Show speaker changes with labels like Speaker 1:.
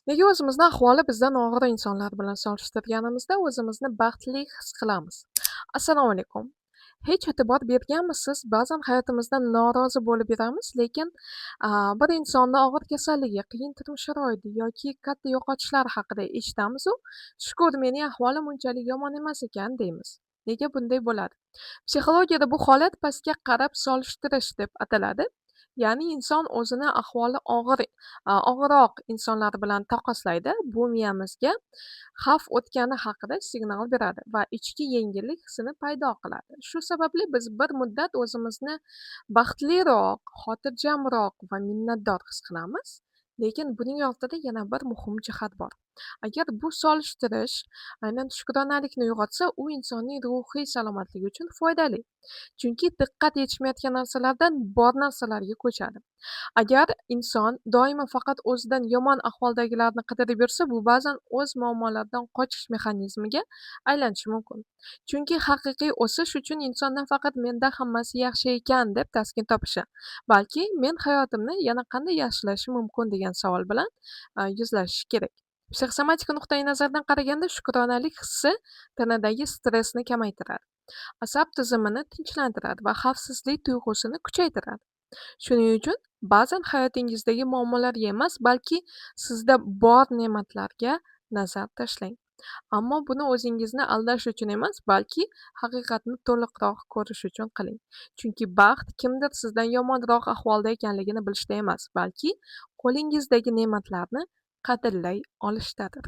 Speaker 1: Nega o'zimizni ahvoli bizdan og'ir insonlar bilan solishtirganimizda o'zimizni baxtli his qilamiz? Assalomu alaykum. Hech e'tibor berganmisiz, ba'zan hayotimizdan norozi bo'lib yuramiz, lekin bir insonni og'ir kasalligi, qiyin turmush sharoiti yoki katta yo'qotishlar haqida eshitamizu, "Shukur, mening ahvolim unchalik yomon emas ekan" deymiz. Nega bunday bo'ladi? Psixologiyada bu holat pastga qarab solishtirish deb ataladi. Ya'ni inson o'zini ahvoli og'irroq insonlar bilan taqqoslaydi. Bu miyamizga xavf o'tgani haqida signal beradi va ichki yengillik hissini paydo qiladi. Shu sababli biz bir muddat o'zimizni baxtliroq, xotirjamroq va minnatdor his qilamiz. Lekin buning ortida yana bir muhim jihat bor. Agar bu solishtirish aynan shukronalikni uyg'otsa, u insonning ruhiy salomatligi uchun foydali. Chunki diqqat yetishmayotgan narsalardan bor narsalarga ko'chadi. Agar inson doimo faqat o'zidan yomon ahvoldagilarni qidirib yursa, bu ba'zan o'z muammolaridan qochish mexanizmiga aylanishi mumkin. Chunki haqiqiy o'sish uchun inson nafaqat "menda hammasi yaxshi ekan" deb taskin topishi, balki "men hayotimni yana qanday yaxshilashim mumkin" degan savol bilan yuzlashishi kerak. Psixosomatik nuqtai nazardan qaraganda shukronalik hissi tanadagi stressni kamaytiradi, asab tizimini tinchlantiradi va xavfsizlik tuyg'usini kuchaytiradi. Shuning uchun ba'zan hayotingizdagi muammolarga emas, balki sizda bor ne'matlarga nazar tashlang. Ammo buni o'zingizni aldash uchun emas, balki haqiqatni to'liqroq ko'rish uchun qiling. Chunki baxt kimdir sizdan yomonroq ahvolda ekanligini bilishda emas, balki qo'lingizdagi ne'matlarni qadrlay olishdadir.